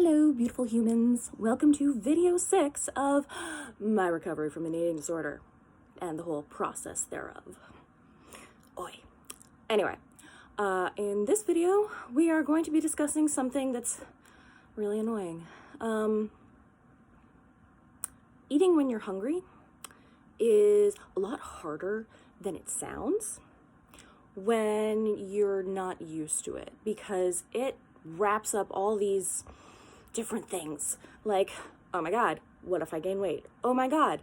Hello, beautiful humans. Welcome to video 6 of my recovery from an eating disorder and the whole process thereof. Oi. Anyway, in this video, we are going to be discussing something that's really annoying. Eating when you're hungry is a lot harder than it sounds when you're not used to it, because it wraps up all these different things like, oh my god, what if I gain weight? Oh my god,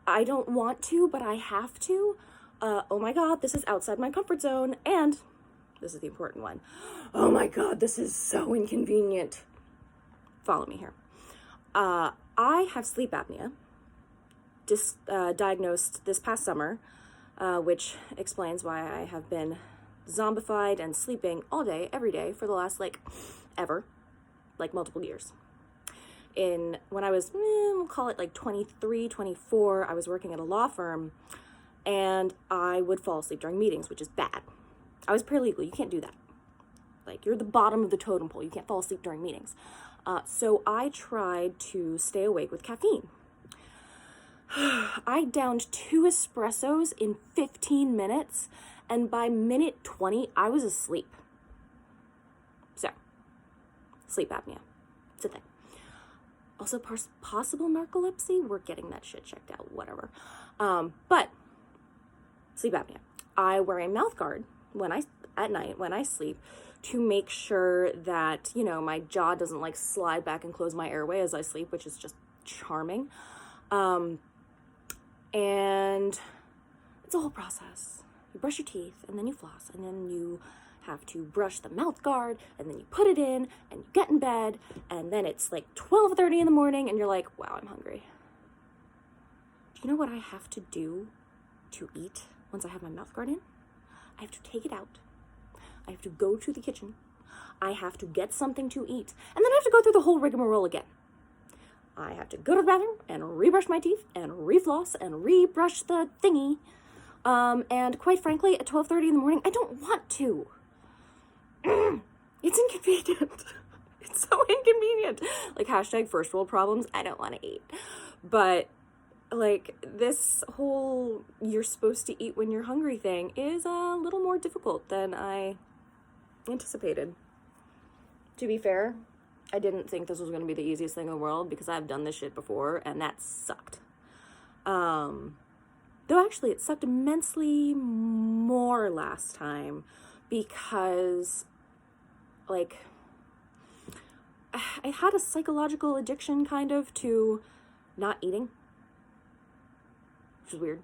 I don't want to, but I have to. Oh my god, this is outside my comfort zone. And this is the important one. Oh my god, this is so inconvenient. Follow me here. I have sleep apnea, diagnosed this past summer, which explains why I have been zombified and sleeping all day, every day for the last, multiple years. When I was, we'll call it 23, 24, I was working at a law firm, and I would fall asleep during meetings, which is bad. I was paralegal. You can't do that. You're the bottom of the totem pole. You can't fall asleep during meetings. So I tried to stay awake with caffeine. I downed 2 espressos in 15 minutes, and by minute 20, I was asleep. So, sleep apnea. It's a thing. Also, possible narcolepsy. We're getting that shit checked out, whatever. But, sleep apnea. I wear a mouth guard at night when I sleep to make sure that, my jaw doesn't slide back and close my airway as I sleep, which is just charming. And it's a whole process. You brush your teeth, and then you floss, and then you have to brush the mouth guard, and then you put it in, and you get in bed, and then it's 12:30 in the morning, and you're like, wow, I'm hungry. Do you know what I have to do to eat once I have my mouth guard in? I have to take it out. I have to go to the kitchen. I have to get something to eat, and then I have to go through the whole rigmarole again. I have to go to the bathroom and rebrush my teeth and refloss and rebrush the thingy. And quite frankly, at 12:30 in the morning, I don't want to. It's inconvenient. It's so inconvenient. Hashtag first world problems. I don't want to eat. But this whole you're supposed to eat when you're hungry thing is a little more difficult than I anticipated. To be fair, I didn't think this was going to be the easiest thing in the world, because I've done this shit before, and that sucked. Though actually it sucked immensely more last time, because, I had a psychological addiction, kind of, to not eating, which is weird.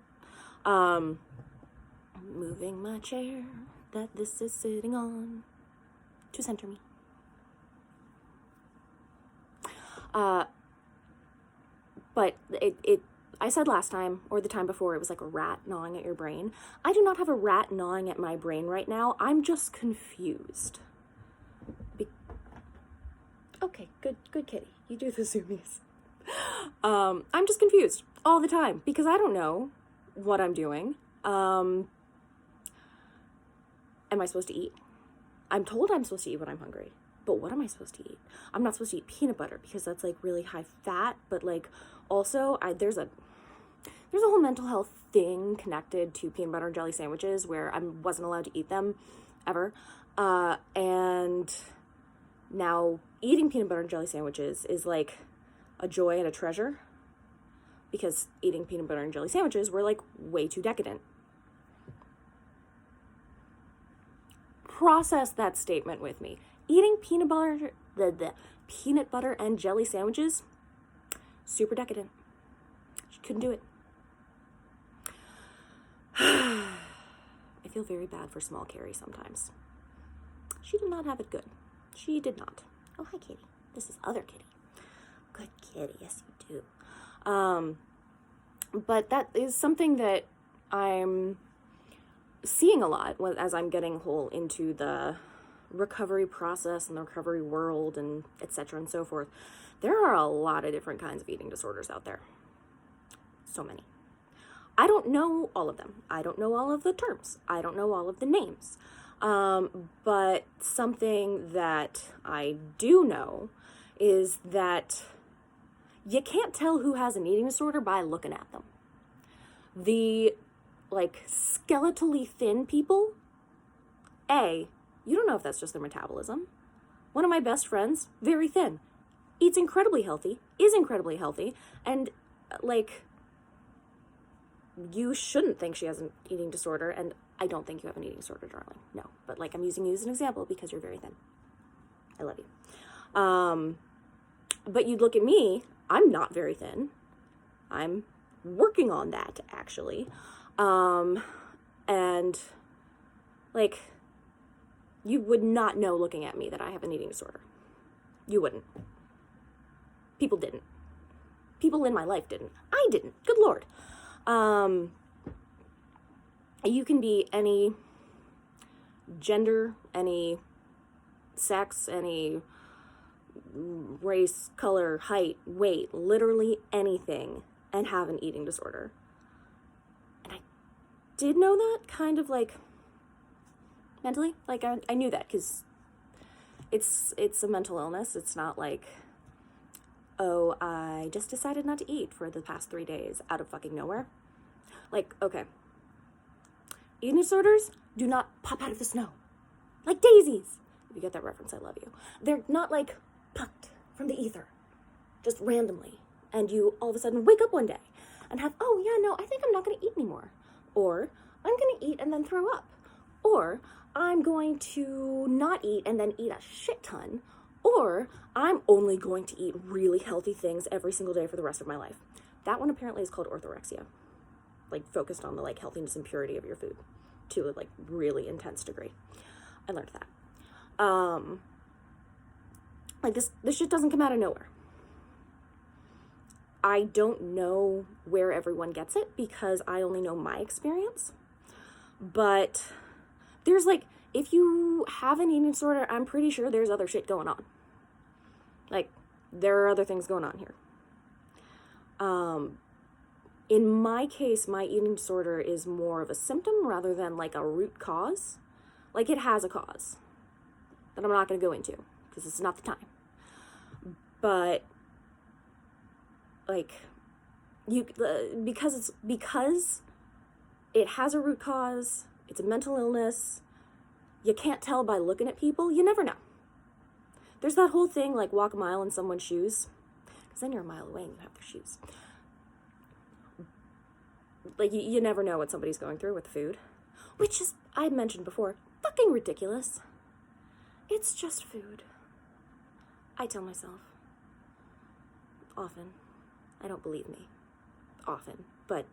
Moving my chair that this is sitting on to center me. But I said last time, or the time before, it was like a rat gnawing at your brain. I do not have a rat gnawing at my brain right now. I'm just confused. Okay, good kitty. You do the zoomies. I'm just confused all the time, because I don't know what I'm doing. Am I supposed to eat? I'm told I'm supposed to eat when I'm hungry. But what am I supposed to eat? I'm not supposed to eat peanut butter, because that's really high fat, but also there's a whole mental health thing connected to peanut butter and jelly sandwiches where I wasn't allowed to eat them ever. And now eating peanut butter and jelly sandwiches is a joy and a treasure, because eating peanut butter and jelly sandwiches were way too decadent. Process that statement with me. Eating peanut butter and jelly sandwiches, super decadent. She couldn't do it. I feel very bad for small Carrie sometimes. She did not have it good. She did not. Oh, hi, Kitty. This is other Kitty. Good kitty. Yes, you do. But that is something that I'm seeing a lot as I'm getting whole into the recovery process and the recovery world, and etc. and so forth. There are a lot of different kinds of eating disorders out there. So many. I don't know all of them. I don't know all of the terms. I don't know all of the names. But something that I do know is that you can't tell who has an eating disorder by looking at them. The, like, skeletally thin people, you don't know if that's just their metabolism. One of my best friends, very thin, eats incredibly healthy, is incredibly healthy, and, like, you shouldn't think she has an eating disorder, and I don't think you have an eating disorder, darling. No, but, like, I'm using you as an example because you're very thin. I love you. But you'd look at me, I'm not very thin. I'm working on that, actually. And, like, you would not know looking at me that I have an eating disorder. You wouldn't. People didn't. People in my life didn't. I didn't. Good Lord. You can be any gender, any sex, any race, color, height, weight, literally anything, and have an eating disorder. And I did know that kind of like mentally. Like I knew that because it's a mental illness. It's not like, oh, I just decided not to eat for the past 3 days out of fucking nowhere. Like, okay. Eating disorders do not pop out of the snow. Like daisies. If you get that reference, I love you. They're not like plucked from the ether. Just randomly. And you all of a sudden wake up one day and have, oh yeah, no, I think I'm not going to eat anymore. Or I'm going to eat and then throw up. Or I'm going to not eat and then eat a shit ton. Or I'm only going to eat really healthy things every single day for the rest of my life. That one apparently is called orthorexia. Like focused on the like healthiness and purity of your food to a like really intense degree. I learned that. Like this shit doesn't come out of nowhere. I don't know where everyone gets it because I only know my experience. But there's like, if you have an eating disorder, I'm pretty sure there's other shit going on. Like, there are other things going on here. In my case, my eating disorder is more of a symptom rather than like a root cause. Like, it has a cause that I'm not going to go into because it's not the time. But, like, because it has a root cause, it's a mental illness, you can't tell by looking at people, you never know. There's that whole thing, like, walk a mile in someone's shoes, because then you're a mile away and you have their shoes. Like, you never know what somebody's going through with food, which is, I mentioned before, fucking ridiculous. It's just food. I tell myself. Often. I don't believe me. Often. But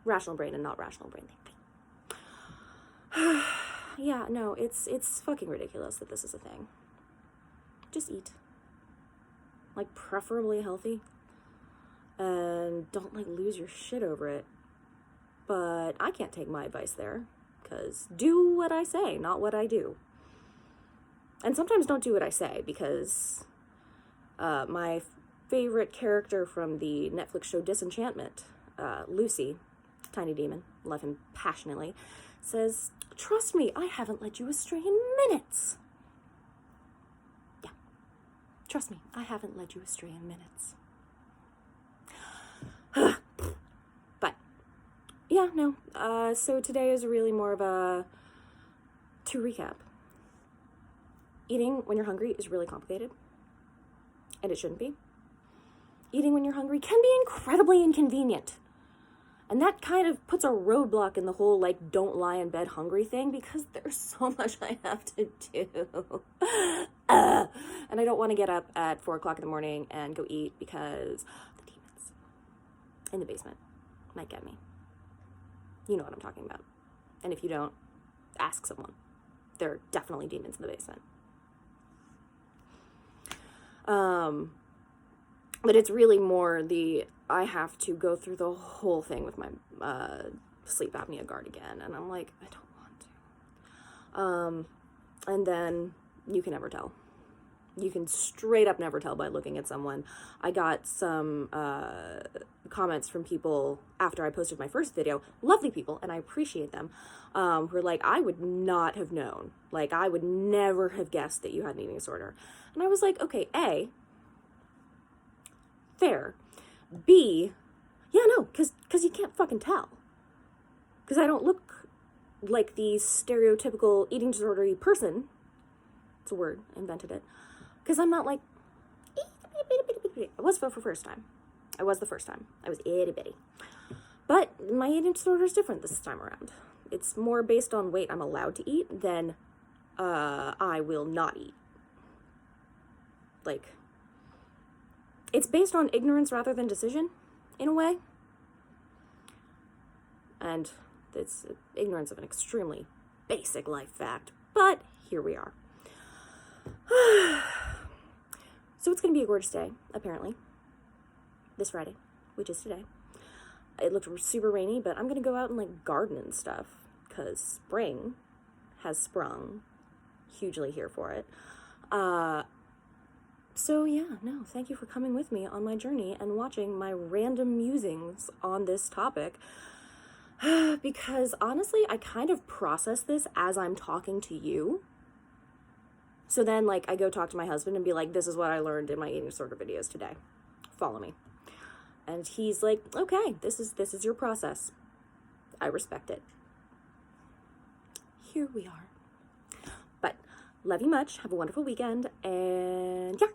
rational brain and not rational brain. Yeah, no, it's fucking ridiculous that this is a thing. Just eat. Like, preferably healthy. And don't, like, lose your shit over it. But I can't take my advice there. Because do what I say, not what I do. And sometimes don't do what I say, because my favorite character from the Netflix show Disenchantment, Lucy, tiny demon, love him passionately, says, trust me, I haven't led you astray in minutes. Yeah. Trust me, I haven't led you astray in minutes. But, yeah, no. So today is really more of a, to recap, eating when you're hungry is really complicated, and it shouldn't be. Eating when you're hungry can be incredibly inconvenient. And that kind of puts a roadblock in the whole, like, don't lie in bed hungry thing, because there's so much I have to do. And I don't want to get up at 4 o'clock in the morning and go eat because the demons in the basement might get me. You know what I'm talking about. And if you don't, ask someone. There are definitely demons in the basement. But it's really more I have to go through the whole thing with my sleep apnea guard again, and I'm like, I don't want to. And then you can never tell. You can straight up never tell by looking at someone. I got some comments from people after I posted my first video, lovely people, and I appreciate them, who were like, I would not have known. Like, I would never have guessed that you had an eating disorder. And I was like, okay, A, fair. B, yeah, no, because you can't fucking tell. Because I don't look like the stereotypical eating disorder-y person. It's a word, I invented it. Because I'm not like, I was for the first time. I was itty bitty. But my eating disorder is different this time around. It's more based on weight I'm allowed to eat than I will not eat. Like, it's based on ignorance rather than decision, in a way. And it's ignorance of an extremely basic life fact. But here we are. So it's going to be a gorgeous day, apparently, this Friday, which is today. It looked super rainy, but I'm going to go out and, like, garden and stuff, because spring has sprung. Hugely here for it. So, yeah, no, thank you for coming with me on my journey and watching my random musings on this topic, because, honestly, I kind of process this as I'm talking to you. So then, like, I go talk to my husband and be like, this is what I learned in my eating disorder videos today. Follow me. And he's like, okay, this is your process. I respect it. Here we are. But love you much. Have a wonderful weekend. And yeah.